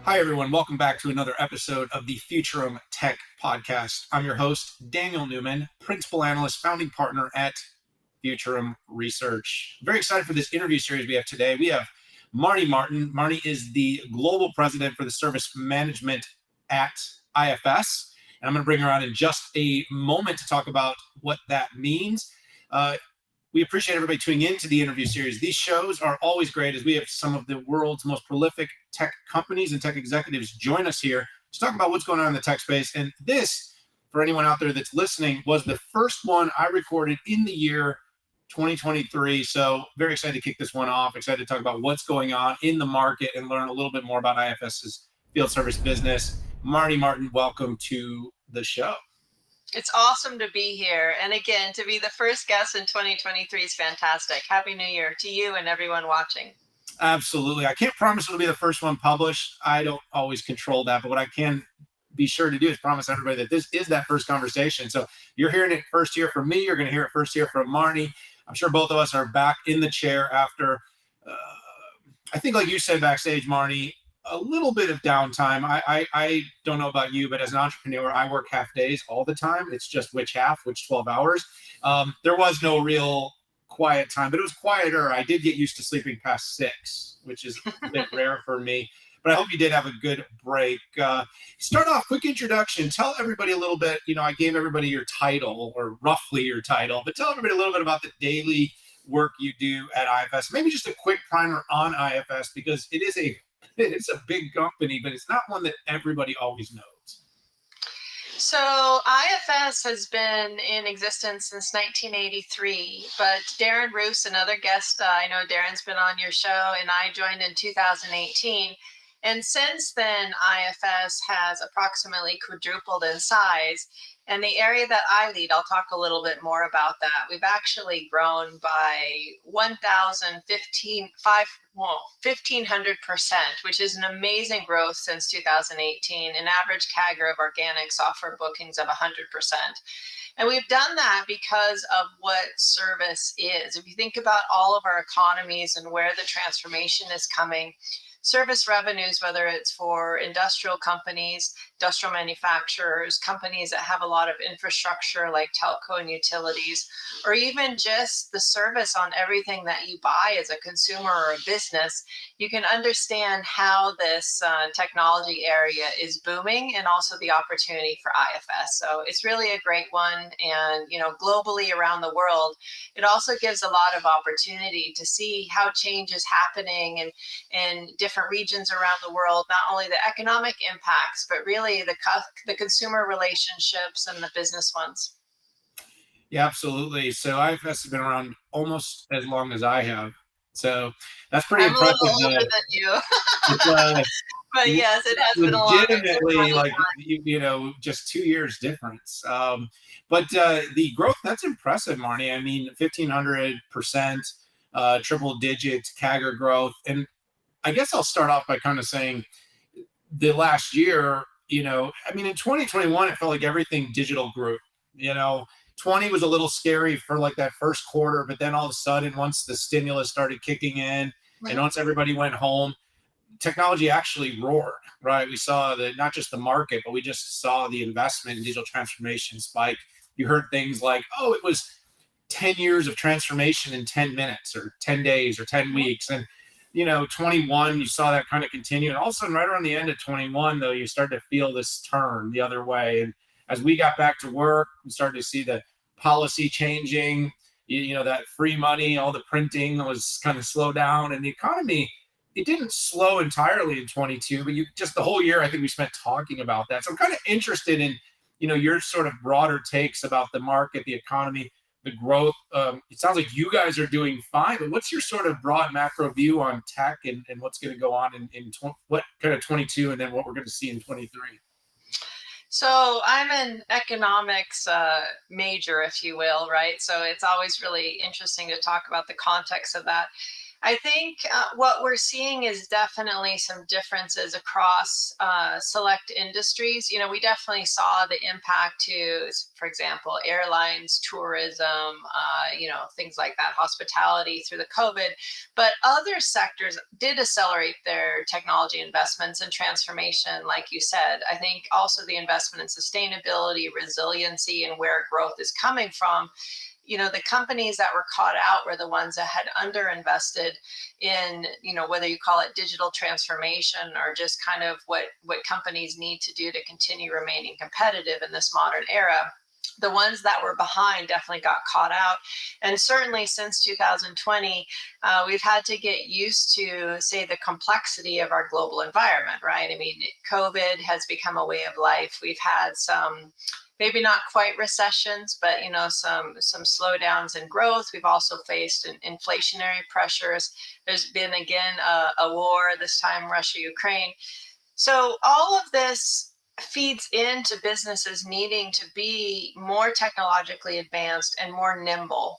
Hi, everyone. Welcome back to another episode of the Futurum Tech Podcast. I'm your host, Daniel Newman, Principal Analyst, Founding Partner at Futurum Research. Very excited for this interview series we have today. We have Marne Martin. Marne is the Global President for the Service Management at IFS. And I'm going to bring her on in just a moment to talk about what that means. We appreciate everybody tuning into the interview series. These shows are always great as we have some of the world's most prolific tech companies and tech executives join us here to talk about what's going on in the tech space. And this, for anyone out there that's listening, was the first one I recorded in the year 2023. So very excited to kick this one off. Excited to talk about what's going on in the market and learn a little bit more about IFS's field service business. Marne Martin, welcome to the show. It's awesome to be here. And again, to be the first guest in 2023 is fantastic. Happy New Year to you and everyone watching. Absolutely. I can't promise it'll be the first one published. I don't always control that, but what I can be sure to do is promise everybody that this is that first conversation. So you're hearing it first here from me. You're going to hear it first here from Marne. I'm sure both of us are back in the chair after, I think like you said backstage, Marne, a little bit of downtime. I don't know about you, but as an entrepreneur, I work half days all the time. It's just which 12 hours. There was no real quiet time, but it was quieter. I did get used to sleeping past 6, which is a bit rare for me. But I hope you did have a good break. Start off, quick introduction. Tell everybody a little bit. I gave everybody your title, or roughly your title, but tell everybody a little bit about the daily work you do at IFS. Maybe just a quick primer on IFS, because it's a big company, but it's not one that everybody always knows. So IFS has been in existence since 1983, but Darren Roos, another guest, I know Darren's been on your show, and I joined in 2018. And since then, IFS has approximately quadrupled in size. And the area that I lead, I'll talk a little bit more about that. We've actually grown by 1,500%, which is an amazing growth since 2018, an average CAGR of organic software bookings of 100%. And we've done that because of what service is. If you think about all of our economies and where the transformation is coming, service revenues, whether it's for industrial companies, industrial manufacturers, companies that have a lot of infrastructure like telco and utilities, or even just the service on everything that you buy as a consumer or a business, you can understand how this technology area is booming and also the opportunity for IFS. So it's really a great one. And, globally around the world, it also gives a lot of opportunity to see how change is happening and different regions around the world, not only the economic impacts, but really the consumer relationships and the business ones. Yeah, absolutely. So IFS has been around almost as long as I have. So that's pretty impressive. I'm a little older than you. But yes, it has been a long time. Legitimately, just 2 years difference. But the growth, that's impressive, Marne. I mean, 1,500%, triple digit CAGR growth. And I guess I'll start off by kind of saying the last year, in 2021, it felt like everything digital grew. 20 was a little scary for like that first quarter, but then all of a sudden, once the stimulus started kicking in, and once everybody went home, technology actually roared, right? We saw not just the market, but we just saw the investment in digital transformation spike. You heard things like, oh, it was 10 years of transformation in 10 minutes or 10 days or 10 weeks. And 21, you saw that kind of continue. And all of a sudden, right around the end of 21, though, you started to feel this turn the other way. And as we got back to work, we started to see the policy changing, that free money, all the printing was kind of slowed down. And the economy, it didn't slow entirely in 22, but just the whole year, I think we spent talking about that. So I'm kind of interested in, your sort of broader takes about the market, the economy, the growth. It sounds like you guys are doing fine, but what's your sort of broad macro view on tech and what's going to go on in what kind of 22 and then what we're going to see in 23? So I'm an economics major, if you will, right? So it's always really interesting to talk about the context of that. I think what we're seeing is definitely some differences across select industries. We definitely saw the impact to, for example, airlines, tourism, things like that, hospitality through the COVID. But other sectors did accelerate their technology investments and transformation, like you said. I think also the investment in sustainability, resiliency, and where growth is coming from. The companies that were caught out were the ones that had underinvested in, whether you call it digital transformation or just kind of what companies need to do to continue remaining competitive in this modern era. The ones that were behind definitely got caught out. And certainly since 2020, we've had to get used to, say, the complexity of our global environment, right? I mean, COVID has become a way of life. We've had some, maybe not quite recessions, but some slowdowns in growth. We've also faced inflationary pressures. There's been again a war, this time Russia, Ukraine. So all of this feeds into businesses needing to be more technologically advanced and more nimble.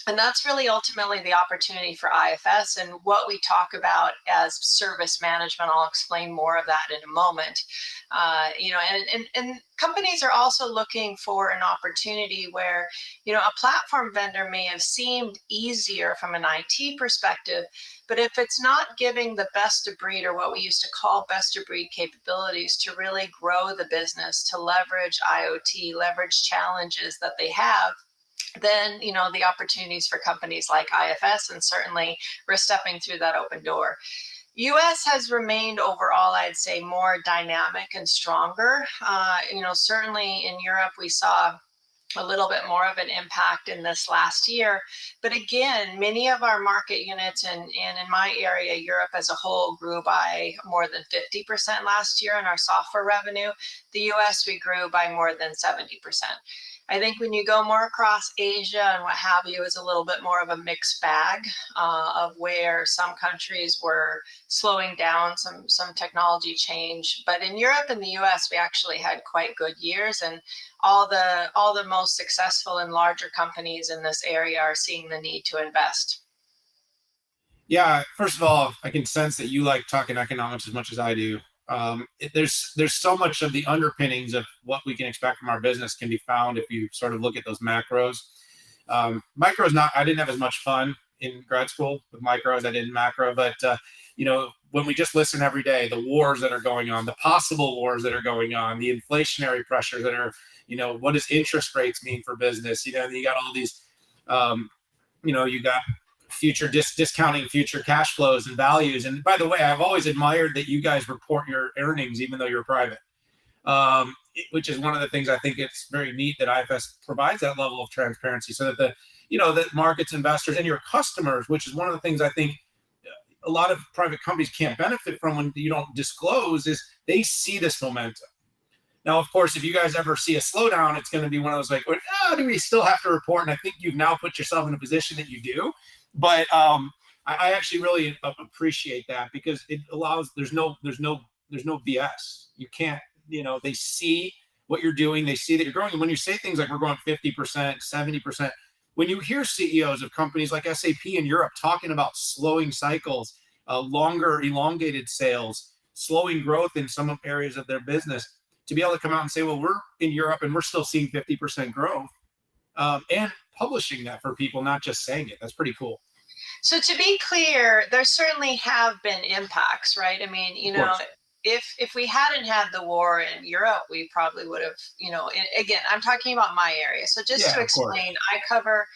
And that's really ultimately the opportunity for IFS and what we talk about as service management. I'll explain more of that in a moment. And companies are also looking for an opportunity where, a platform vendor may have seemed easier from an IT perspective, but if it's not giving the best of breed, or what we used to call best of breed capabilities to really grow the business, to leverage IoT, leverage challenges that they have, then the opportunities for companies like IFS, and certainly we're stepping through that open door. US has remained overall, I'd say, more dynamic and stronger. Certainly in Europe, we saw a little bit more of an impact in this last year. But again, many of our market units and in my area, Europe as a whole grew by more than 50% last year in our software revenue. The US, we grew by more than 70%. I think when you go more across Asia and what have you, is a little bit more of a mixed bag of where some countries were slowing down some technology change. But in Europe and the US, we actually had quite good years, and all the most successful and larger companies in this area are seeing the need to invest. Yeah, first of all, I can sense that you like talking economics as much as I do. There's so much of the underpinnings of what we can expect from our business can be found if you sort of look at those macros. Micros, not I didn't have as much fun in grad school with micros as I did in macro, but when we just listen every day, the wars that are going on, the possible wars that are going on, the inflationary pressures that are, what does interest rates mean for business? You got all these, you got future discounting future cash flows and values. And by the way, I've always admired that you guys report your earnings even though you're private, which is one of the things I think it's very neat that IFS provides that level of transparency, so that that markets, investors, and your customers, which is one of the things I think a lot of private companies can't benefit from when you don't disclose, is they see this momentum. Now, of course, if you guys ever see a slowdown, it's going to be one of those like, do we still have to report? And I think you've now put yourself in a position that you do. But I actually really appreciate that, because it allows, there's no BS. You can't, they see what you're doing. They see that you're growing. And when you say things like we're growing 50%, 70%, when you hear CEOs of companies like SAP in Europe talking about slowing cycles, longer elongated sales, slowing growth in some areas of their business, to be able to come out and say, well, we're in Europe and we're still seeing 50% growth, and publishing that for people, not just saying it. That's pretty cool. So to be clear, there certainly have been impacts, right? I mean, if we hadn't had the war in Europe, we probably would have, again, I'm talking about my area. So just to explain, I cover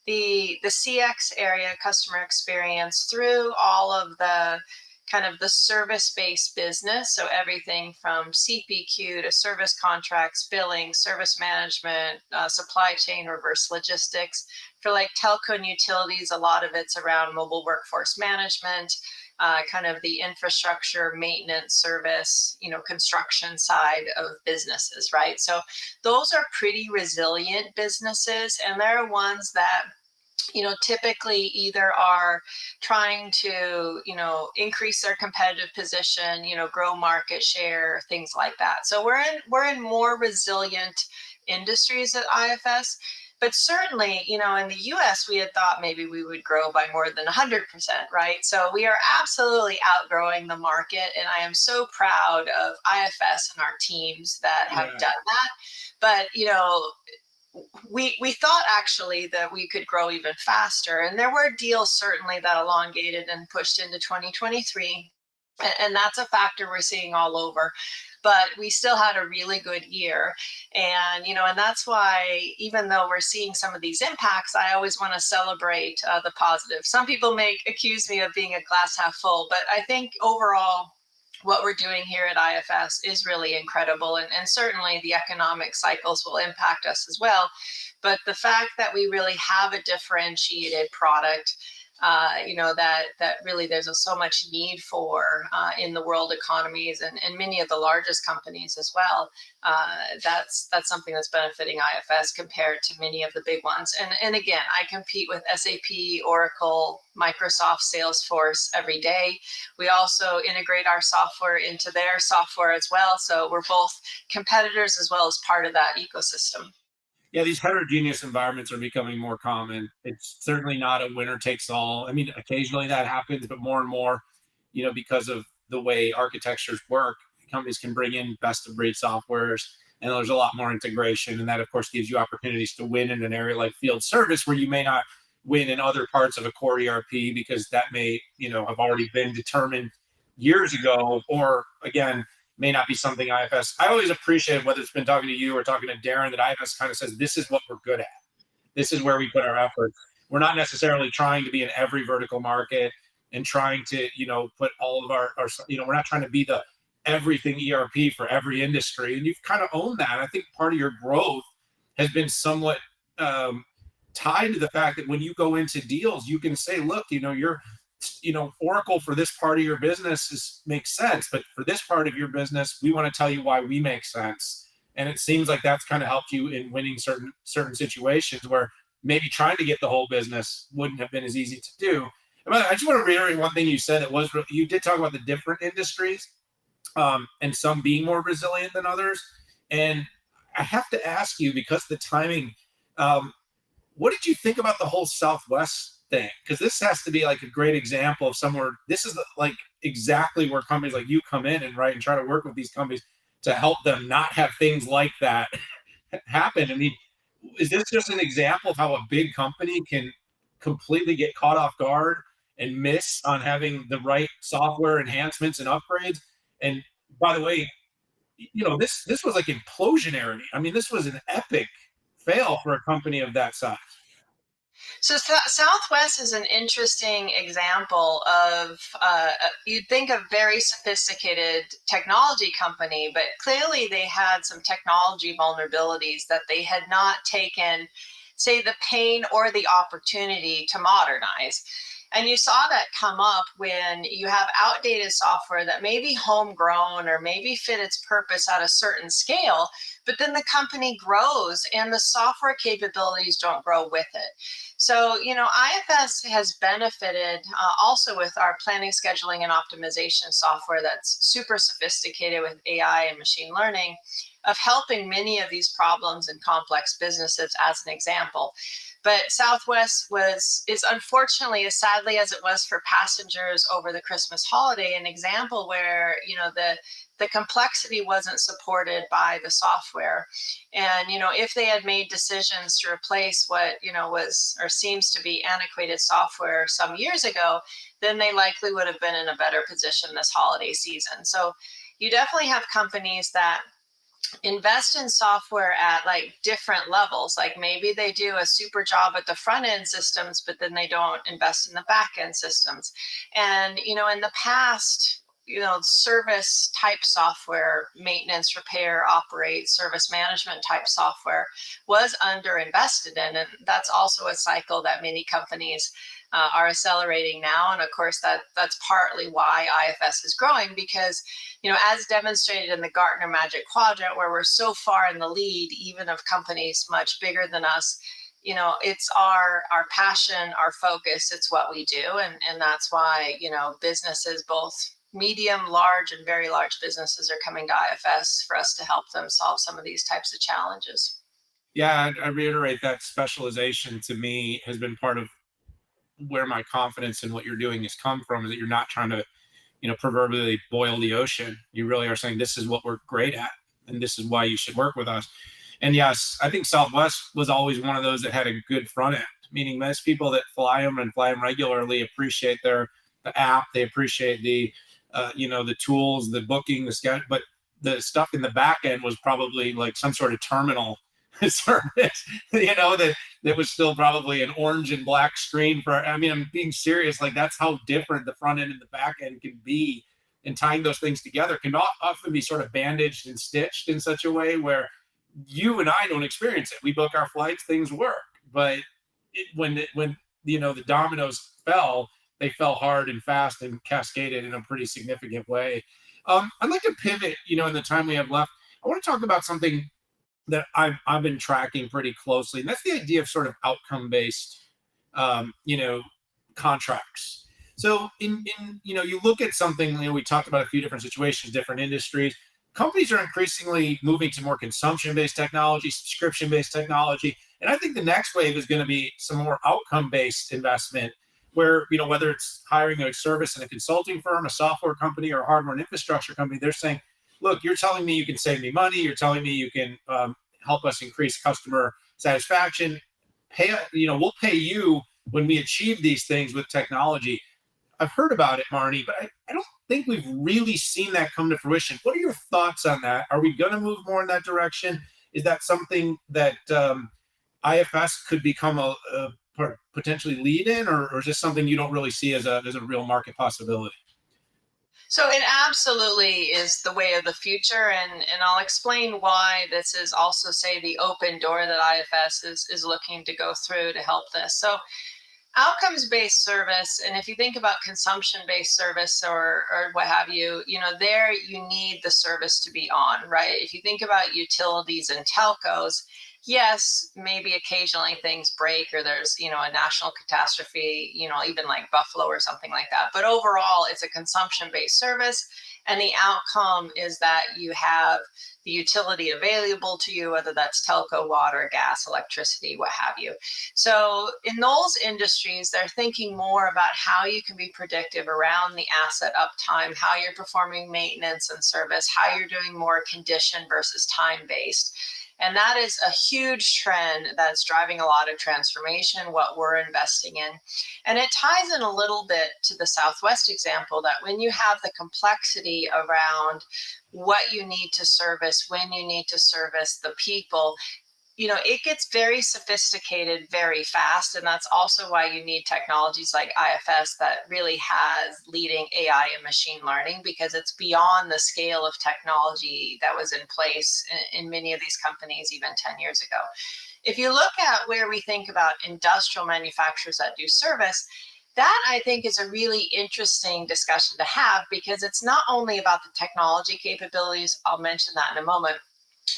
the CX area, customer experience, through all of the kind of the service-based business. So everything from CPQ to service contracts, billing, service management, supply chain, reverse logistics. For like telco and utilities, a lot of it's around mobile workforce management, kind of the infrastructure, maintenance, service, construction side of businesses, right? So those are pretty resilient businesses, and they're ones that typically either are trying to, increase their competitive position, grow market share, things like that. So we're in more resilient industries at IFS. But certainly, in the US, we had thought maybe we would grow by more than 100%, right? So we are absolutely outgrowing the market. And I am so proud of IFS and our teams that have Yeah. done that. But, we thought actually that we could grow even faster. And there were deals certainly that elongated and pushed into 2023. And that's a factor we're seeing all over. But we still had a really good year. And that's why, even though we're seeing some of these impacts, I always want to celebrate the positive. Some people may accuse me of being a glass half full, but I think overall, what we're doing here at IFS is really incredible. And certainly the economic cycles will impact us as well. But the fact that we really have a differentiated product, that really there's so much need for in the world economies and many of the largest companies as well. That's something that's benefiting IFS compared to many of the big ones. And again, I compete with SAP, Oracle, Microsoft, Salesforce every day. We also integrate our software into their software as well. So we're both competitors as well as part of that ecosystem. Yeah, these heterogeneous environments are becoming more common. It's certainly not a winner takes all. I mean, occasionally that happens, but more and more, because of the way architectures work, companies can bring in best of breed softwares, and there's a lot more integration. And that, of course, gives you opportunities to win in an area like field service where you may not win in other parts of a core ERP because that may, have already been determined years ago, or again, may not be something IFS. I always appreciate, whether it's been talking to you or talking to Darren, that IFS kind of says this is what we're good at. This is where we put our efforts. We're not necessarily trying to be in every vertical market and trying to, put all of our, we're not trying to be the everything ERP for every industry. And you've kind of owned that. I think part of your growth has been somewhat um, tied to the fact that when you go into deals, you can say, look, you're Oracle for this part of your business makes sense, but for this part of your business, we want to tell you why we make sense. And it seems like that's kind of helped you in winning certain situations where maybe trying to get the whole business wouldn't have been as easy to do. I just want to reiterate one thing you said. You did talk about the different industries, and some being more resilient than others. And I have to ask you, because the timing, um, what did you think about the whole Southwest thing? Because this has to be like a great example of somewhere. This is like exactly where companies like you come in and try to work with these companies to help them not have things like that happen. I mean, is this just an example of how a big company can completely get caught off guard and miss on having the right software enhancements and upgrades? And by the way, this was like implosionary. I mean, this was an epic fail for a company of that size. So Southwest is an interesting example of you'd think a very sophisticated technology company, but clearly they had some technology vulnerabilities that they had not taken, say, the pain or the opportunity to modernize. And you saw that come up when you have outdated software that may be homegrown or maybe fit its purpose at a certain scale, but then the company grows and the software capabilities don't grow with it. So, IFS has benefited also with our planning, scheduling, and optimization software that's super sophisticated with AI and machine learning, of helping many of these problems in complex businesses, as an example. But Southwest is unfortunately, as sadly as it was for passengers over the Christmas holiday, an example where the complexity wasn't supported by the software. And if they had made decisions to replace what was or seems to be antiquated software some years ago, then they likely would have been in a better position this holiday season. So you definitely have companies that invest in software at like different levels. Like maybe they do a super job at the front end systems, but then they don't invest in the back end systems. And in the past, service type software, maintenance, repair, operate, service management type software was underinvested in. And that's also a cycle that many companies are accelerating now. And of course, that's partly why IFS is growing, because, as demonstrated in the Gartner Magic Quadrant, where we're so far in the lead, even of companies much bigger than us, it's our passion, our focus, it's what we do. And that's why, businesses, both medium, large, and very large businesses, are coming to IFS for us to help them solve some of these types of challenges. Yeah, I reiterate that specialization to me has been part of where my confidence in what you're doing has come from, is that you're not trying to, proverbially boil the ocean. You really are saying this is what we're great at, and this is why you should work with us. And yes, I think Southwest was always one of those that had a good front end, meaning most people that fly them and fly them regularly appreciate the app, they appreciate the tools, the booking, the schedule, but the stuff in the back end was probably like some sort of terminal service, that was still probably an orange and black screen for, I mean, I'm being serious. Like, that's how different the front end and the back end can be. And tying those things together can often be sort of bandaged and stitched in such a way where you and I don't experience it. We book our flights, things work. But when the dominoes fell, they fell hard and fast and cascaded in a pretty significant way. I'd like to pivot, in the time we have left. I want to talk about something that I've been tracking pretty closely, and that's the idea of sort of outcome based, um, you know, contracts. So you look at something, we talked about a few different situations, different industries. Companies are increasingly moving to more consumption based technology, subscription based technology, and I think the next wave is going to be some more outcome based investment, where whether it's hiring a service in a consulting firm, a software company, or a hardware and infrastructure company, they're saying, look, you're telling me you can save me money. You're telling me you can help us increase customer satisfaction. We'll pay you when we achieve these things with technology. I've heard about it, Marnie, but I don't think we've really seen that come to fruition. What are your thoughts on that? Are we going to move more in that direction? Is that something that IFS could become a potentially lead in, or is this something you don't really see as a real market possibility? So it absolutely is the way of the future, and I'll explain why this is also, say, the open door that IFS is looking to go through to help this. So outcomes based service, and if you think about consumption based service, or what have you, there you need the service to be on, right? If you think about utilities and telcos, yes, maybe occasionally things break, or there's a national catastrophe, even like Buffalo or something like that, but overall it's a consumption based service, and the outcome is that you have the utility available to you, whether that's telco, water, gas, electricity, what have you. So in those industries, they're thinking more about how you can be predictive around the asset uptime, how you're performing maintenance and service, how you're doing more condition versus time based. And that is a huge trend that's driving a lot of transformation, what we're investing in. And it ties in a little bit to the Southwest example, that when you have the complexity around what you need to service, when you need to service the people, it gets very sophisticated very fast. And that's also why you need technologies like IFS that really has leading AI and machine learning, because it's beyond the scale of technology that was in place in many of these companies even 10 years ago. If you look at where we think about industrial manufacturers that do service, that I think is a really interesting discussion to have, because it's not only about the technology capabilities, I'll mention that in a moment,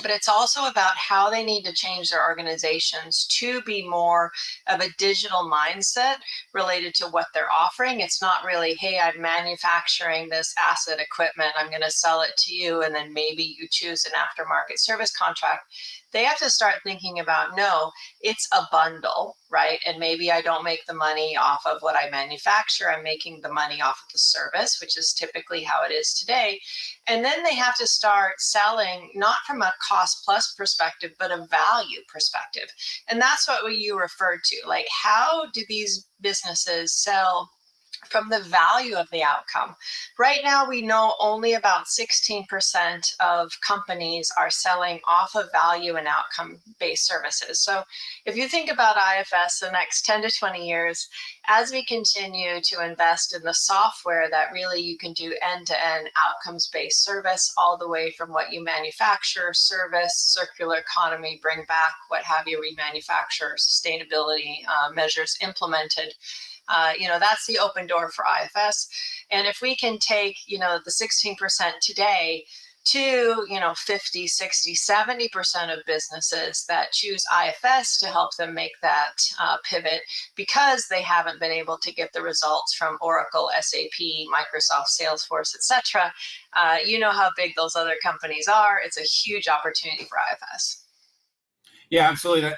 but it's also about how they need to change their organizations to be more of a digital mindset related to what they're offering. It's not really, hey, I'm manufacturing this asset equipment, I'm going to sell it to you, and then maybe you choose an aftermarket service contract. They have to start thinking about, no, it's a bundle, right? And maybe I don't make the money off of what I manufacture, I'm making the money off of the service, which is typically how it is today. And then they have to start selling not from a cost plus perspective, but a value perspective. And that's what you referred to. Like, how do these businesses sell from the value of the outcome? Right now, we know only about 16% of companies are selling off of value and outcome based services. So if you think about IFS the next 10 to 20 years, as we continue to invest in the software that really you can do end to end outcomes based service, all the way from what you manufacture, service, circular economy, bring back, what have you, remanufacture, sustainability measures implemented. That's the open door for IFS. And if we can take, the 16% today to, 50, 60, 70% of businesses that choose IFS to help them make that pivot, because they haven't been able to get the results from Oracle, SAP, Microsoft, Salesforce, etc. You know how big those other companies are. It's a huge opportunity for IFS. Yeah, absolutely.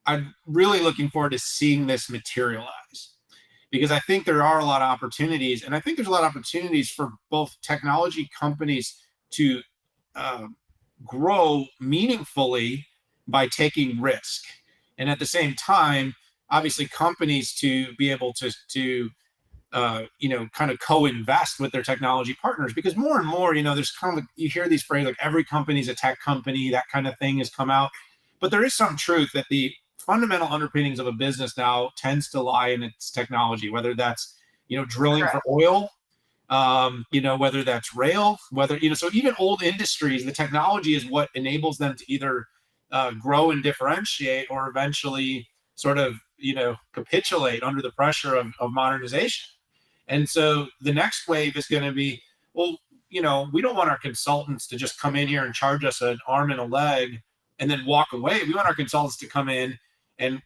I'm really looking forward to seeing this materialize because I think there are a lot of opportunities, and I think there's a lot of opportunities for both technology companies to uh, grow meaningfully by taking risk, and at the same time, obviously, companies to be able to kind of co-invest with their technology partners because more and more, there's kind of you hear these phrases like every company's a tech company, that kind of thing has come out, but there is some truth that the fundamental underpinnings of a business now tends to lie in its technology, whether that's drilling for Correct. oil, whether that's rail, whether so even old industries, the technology is what enables them to either grow and differentiate or eventually sort of capitulate under the pressure of modernization. And so the next wave is going to be, well, we don't want our consultants to just come in here and charge us an arm and a leg and then walk away. We want our consultants to come in and,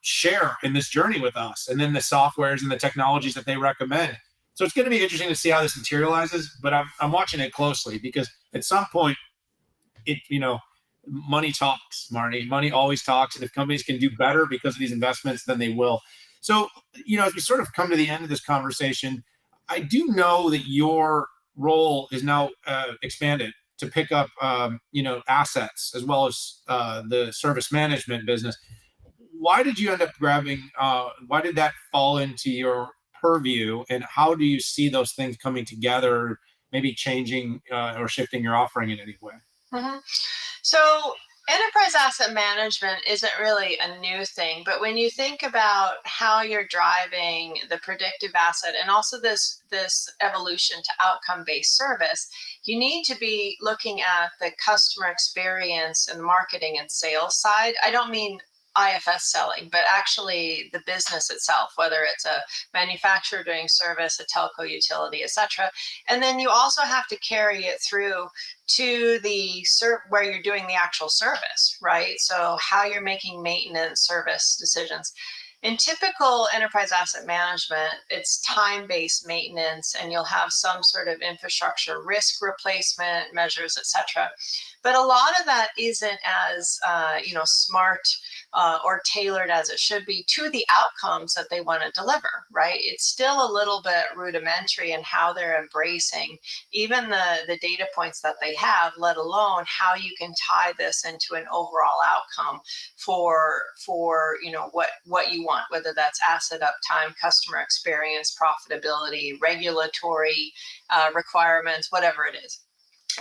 share in this journey with us, and then the softwares and the technologies that they recommend. So it's going to be interesting to see how this materializes, but I'm watching it closely because at some point money talks, Marty. Money always talks, and if companies can do better because of these investments, then they will. So, as we sort of come to the end of this conversation, I do know that your role is now expanded to pick up, assets as well as the service management business. Why did you end up grabbing? Why did that fall into your purview, and how do you see those things coming together, maybe changing or shifting your offering in any way? Mhm. So, enterprise asset management isn't really a new thing, but when you think about how you're driving the predictive asset and also this evolution to outcome-based service, you need to be looking at the customer experience and marketing and sales side. I don't mean IFS selling, but actually the business itself, whether it's a manufacturer doing service, a telco utility, etc. And then you also have to carry it through to the where you're doing the actual service, right? So how you're making maintenance service decisions. In typical enterprise asset management, it's time-based maintenance, and you'll have some sort of infrastructure risk replacement measures, etc. But a lot of that isn't as smart or tailored as it should be to the outcomes that they want to deliver, right? It's still a little bit rudimentary in how they're embracing even the data points that they have, let alone how you can tie this into an overall outcome for what you want, whether that's asset uptime, customer experience, profitability, regulatory requirements, whatever it is.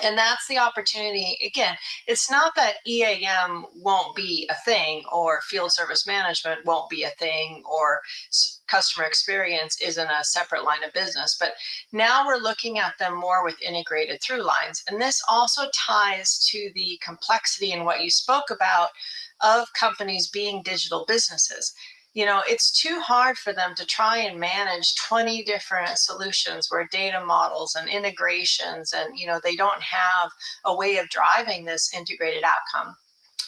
And that's the opportunity. Again, it's not that EAM won't be a thing or field service management won't be a thing or customer experience isn't a separate line of business, but now we're looking at them more with integrated through lines. And this also ties to the complexity in what you spoke about of companies being digital businesses. It's too hard for them to try and manage 20 different solutions where data models and integrations, and they don't have a way of driving this integrated outcome.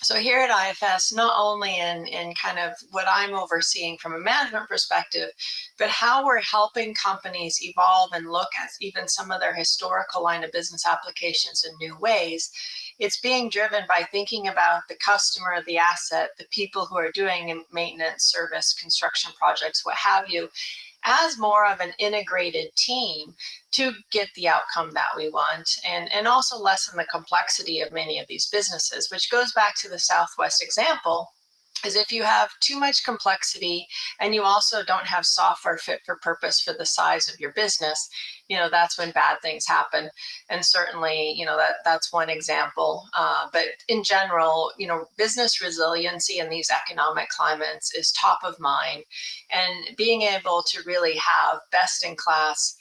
So here at IFS, not only in kind of what I'm overseeing from a management perspective, but how we're helping companies evolve and look at even some of their historical line of business applications in new ways. It's being driven by thinking about the customer, the asset, the people who are doing maintenance, service, construction projects, what have you, as more of an integrated team to get the outcome that we want, and also lessen the complexity of many of these businesses, which goes back to the Southwest example. Is if you have too much complexity and you also don't have software fit for purpose for the size of your business, that's when bad things happen. And certainly, that's one example. But in general, business resiliency in these economic climates is top of mind, and being able to really have best in class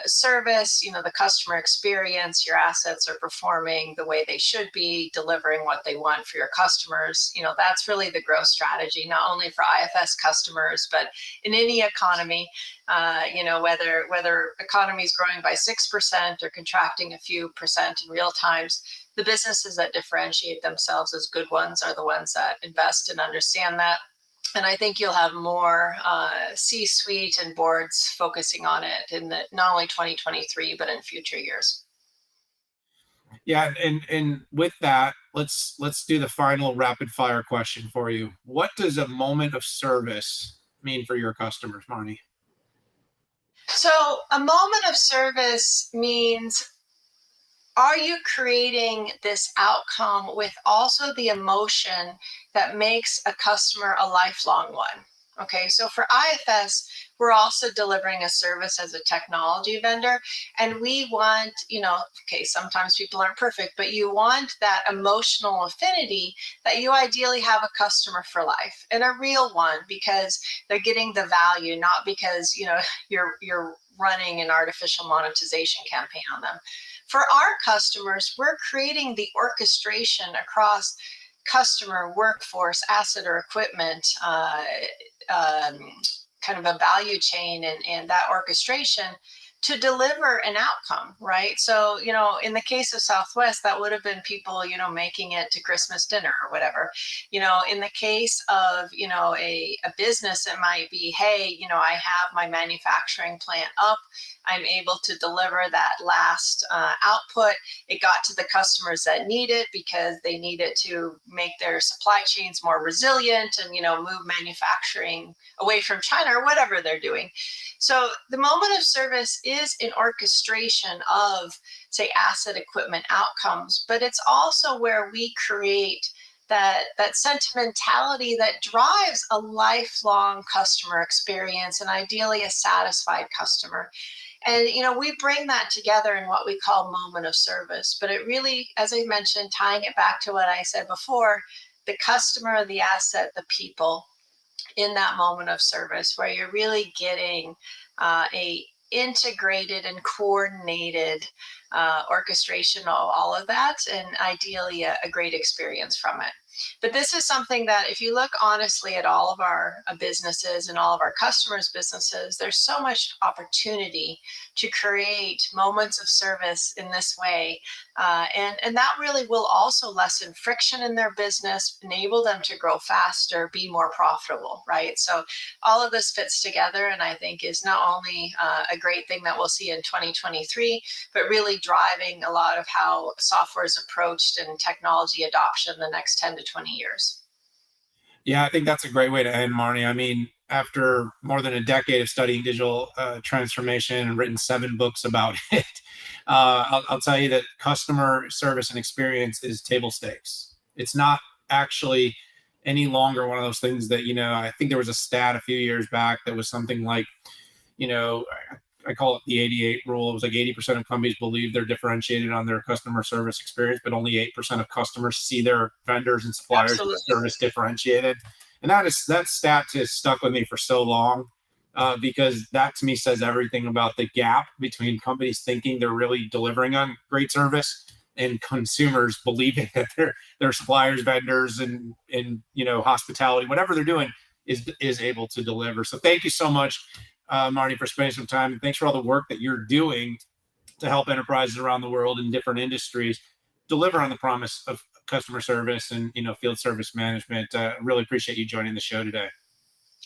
service, the customer experience, your assets are performing the way they should be, delivering what they want for your customers. That's really the growth strategy, not only for IFS customers, but in any economy. Whether economy is growing by 6% or contracting a few percent in real times, the businesses that differentiate themselves as good ones are the ones that invest and understand that. And I think you'll have more C-suite and boards focusing on it in not only 2023, but in future years. Yeah, and with that, let's do the final rapid fire question for you. What does a moment of service mean for your customers, Marnie? So, a moment of service means, are you creating this outcome with also the emotion that makes a customer a lifelong one? Okay, so for IFS, we're also delivering a service as a technology vendor. And we want, okay, sometimes people aren't perfect, but you want that emotional affinity that you ideally have a customer for life, and a real one, because they're getting the value, not because, you're running an artificial monetization campaign on them. For our customers, we're creating the orchestration across customer, workforce, asset, or equipment, um, kind of a value chain, and that orchestration to deliver an outcome, right? So, in the case of Southwest, that would have been people, making it to Christmas dinner or whatever. In the case of, a business, it might be, hey, I have my manufacturing plant up. I'm able to deliver that last output. It got to the customers that need it because they need it to make their supply chains more resilient and, move manufacturing away from China or whatever they're doing. So the moment of service is an orchestration of, say, asset equipment outcomes, but it's also where we create that sentimentality that drives a lifelong customer experience, and ideally a satisfied customer. And we bring that together in what we call moment of service. But it really, as I mentioned, tying it back to what I said before, the customer, the asset, the people in that moment of service, where you're really getting a integrated and coordinated orchestration of all of that, and ideally a great experience from it. But this is something that, if you look honestly at all of our businesses and all of our customers' businesses, there's so much opportunity to create moments of service in this way. And that really will also lessen friction in their business, enable them to grow faster, be more profitable, right? So all of this fits together, and I think is not only a great thing that we'll see in 2023, but really driving a lot of how software is approached and technology adoption the next 10 to 20 years. Yeah, I think that's a great way to end, Marnie. I mean, after more than a decade of studying digital transformation and written 7 books about it, I'll tell you that customer service and experience is table stakes. It's not actually any longer one of those things that, I think there was a stat a few years back that was something like, you know, I call it the 88 rule. It was like 80% of companies believe they're differentiated on their customer service experience, but only 8% of customers see their vendors and suppliers as Absolutely. service differentiated. And that stat just stuck with me for so long, because that to me says everything about the gap between companies thinking they're really delivering on great service and consumers believing that their suppliers, vendors, and hospitality, whatever they're doing, is able to deliver. So thank you so much, Marty, for spending some time. And thanks for all the work that you're doing to help enterprises around the world in different industries deliver on the promise of customer service and field service management. Really appreciate you joining the show today.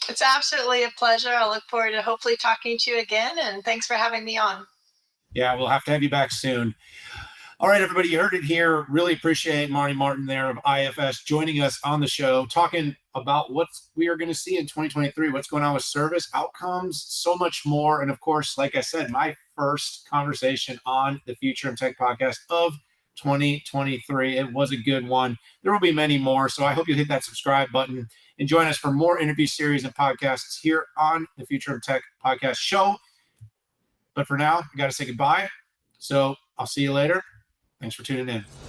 It's absolutely a pleasure. I look forward to hopefully talking to you again, and thanks for having me on. Yeah, we'll have to have you back soon. All right, everybody, you heard it here. Really appreciate Marne Martin there of IFS joining us on the show, talking about what we are going to see in 2023, what's going on with service outcomes, so much more. And of course, like I said, my first conversation on the Futurum Tech podcast of 2023. It was a good one. There will be many more. So I hope you hit that subscribe button and join us for more interview series and podcasts here on the Futurum Tech podcast show. But for now, we got to say goodbye. So I'll see you later. Thanks for tuning in.